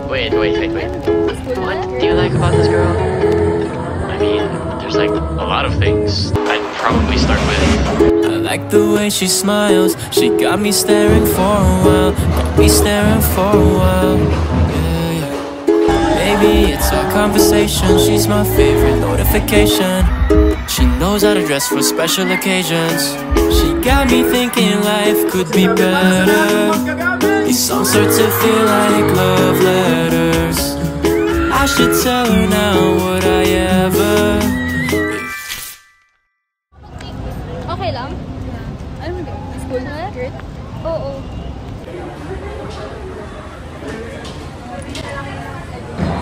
Wait. What do you like about this girl? I mean, there's like a lot of things. I'd probably start with. I like the way she smiles. She got me staring for a while. Got me staring for a while. Yeah. Maybe it's our conversation. She's my favorite notification. She knows how to dress for special occasions. She got me thinking life could be better. These songs start to feel like love letters. I should tell her now, would I ever? Okay lang? Ano mo din? School na? Oo.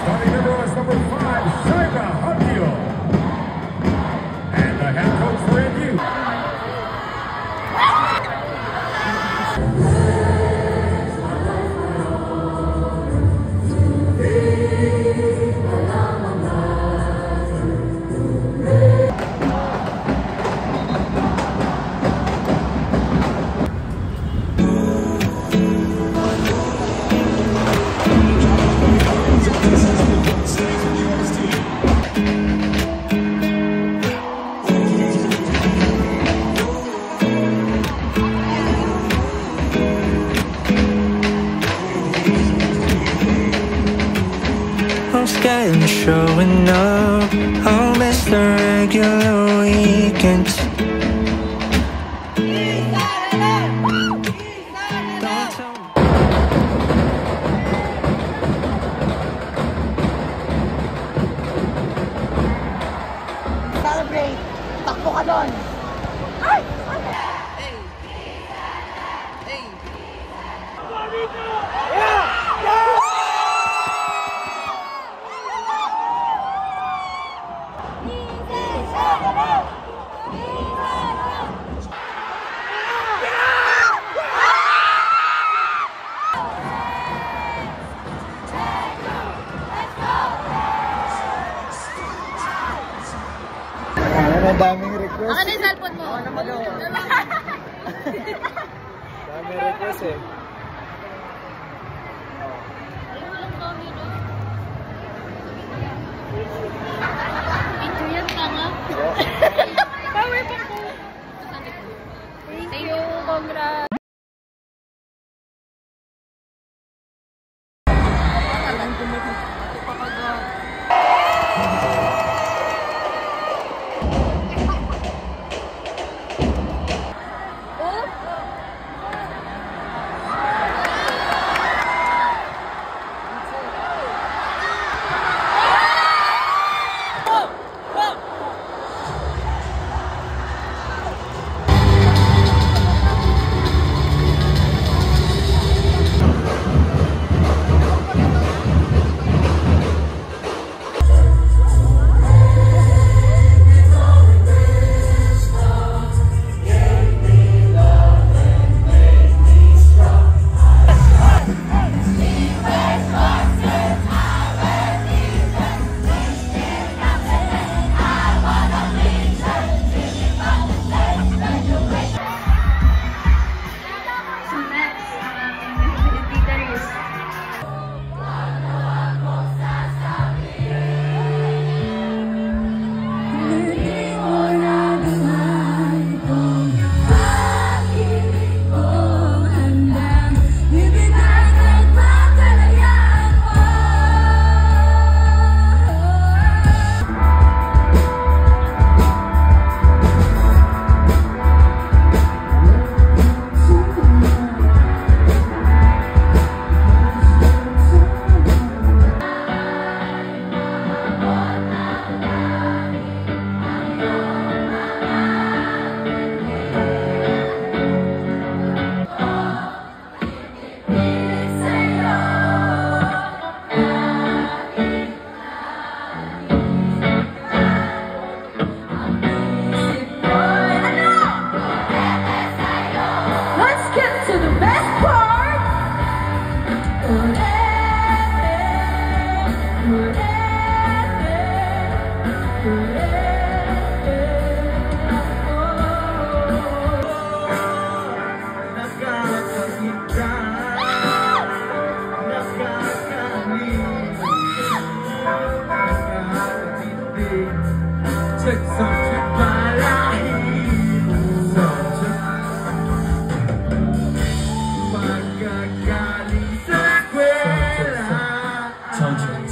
Starting number is number 5, Shaika Hakio. And the head coach for NU. Getting showing up. I'll miss the regular weekends. Celebrate! Takbo ka doon! Ay! Ang daming request. Ano yung cellphone mo? Ano magawa? Daming request eh. Ito yan ka nga. Power pa ko. Thank you. Congrats.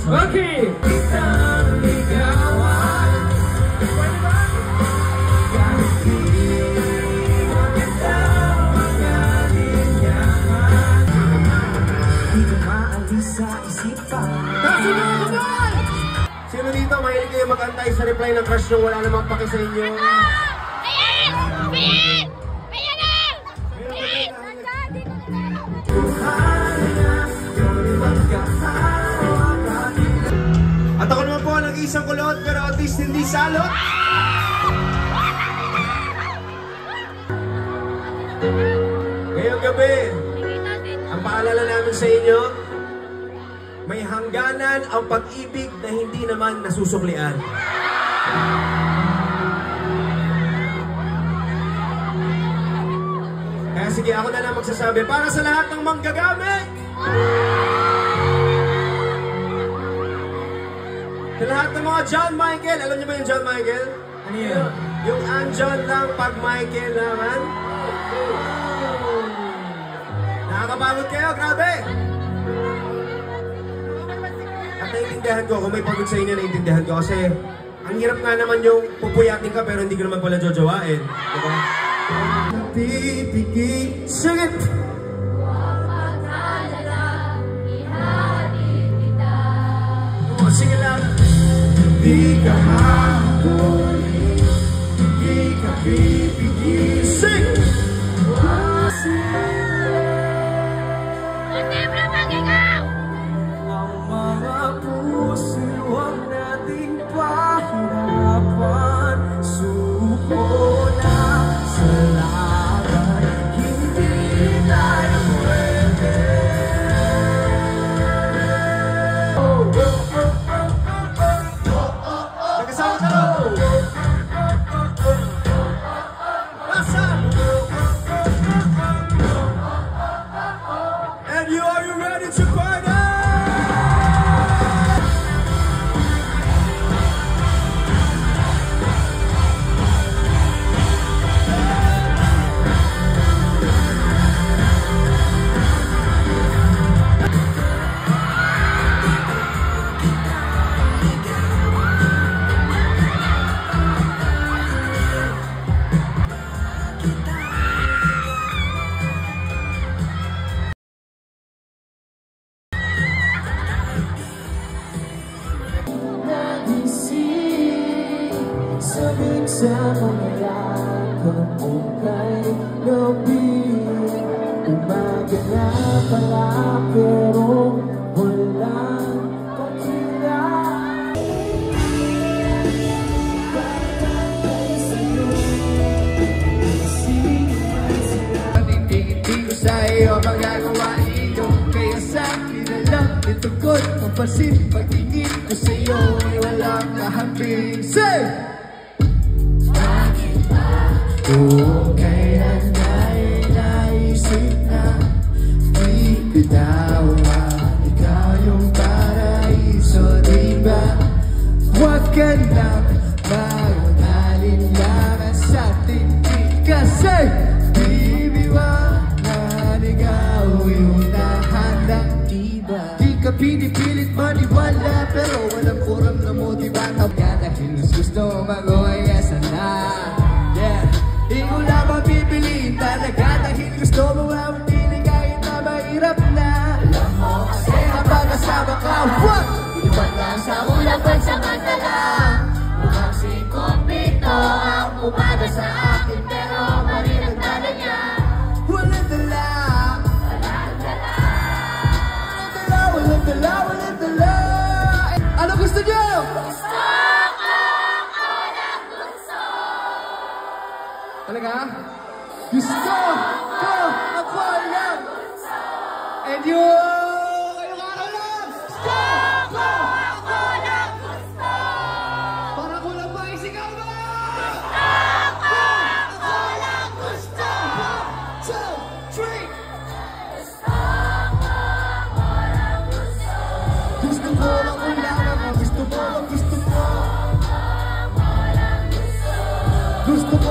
Okay! Sino dito mahilig kayo mag-antay sa reply ng crush nyo wala namang paki sa inyo? Ayan! Ayan! Ayan na! Ayan! At ako naman po ang nag-iisang kulot pero at least hindi salot. Ngayong gabi, ang paalala namin sa inyo, may hangganan ang pag-ibig na hindi naman nasusuklian. Kaya sige, ako na lang magsasabi para sa lahat ng manggagamit. Sa lahat ng mga John Michael, alam niyo ba yung John Michael? Ano yun? Yung andyan lang pag Michael naman. Nakakapagod kayo, grabe! At naiintindihan ko, kung may pagod sa inyo, naiintindihan ko kasi ang hirap nga naman yung pupuyatin ka pero hindi ko naman pala jojowain. Diba? Pipigil, sing it! Oh, sing it loud! Di ka hapon, di ka pipigil, sing! Ang mga puso, huwag nating pahirapan. Suko na sa laban, hindi tayo pwede. Nagkasama ka rin! Nasaan? And are you ready to party? Sabik sa mga lakad kung kay gabi. Umaga na pala pero walang pakila. Hindi ko sa iyo magagawa iyo. Kaya sa akin na lang itugod ang pasin. Pagtingin ko sa iyo ay walang kahambing. Say! Kung kailan ay naisip na di bitawa, ikaw yung paraiso, diba? Huwag ka lang mag-alinlangan sa ating kasi bibiwangan, ikaw yung nahanap, diba? Di ka pinipilit maniwala pero walang kuram na mo, diba? Dahil gusto mag-oyasa na, yeah. Di ko lang mapipiliin talaga dahil gusto mo ang hindi kahit na mahirap na. Alam mo kasi kapag kasama ka, what? Iwan lang sa ulang pansamantala. Mukhang si Kompito ang umada sa akin pero mali ang dala niya. Walang dala, walang dala, walang dala, walang dala. Ano gusto niyo? Talaga? Gusto ko ako lang. And you, ngayong araw lang. Gusto ko ako lang. Gusto. Para ko lang maisigaw ba? Gusto ko ako lang. Gusto. 1, 2, 3. Gusto ko ako lang. Gusto. Gusto ko ako lang. Gusto ko. Gusto ko. gusto mo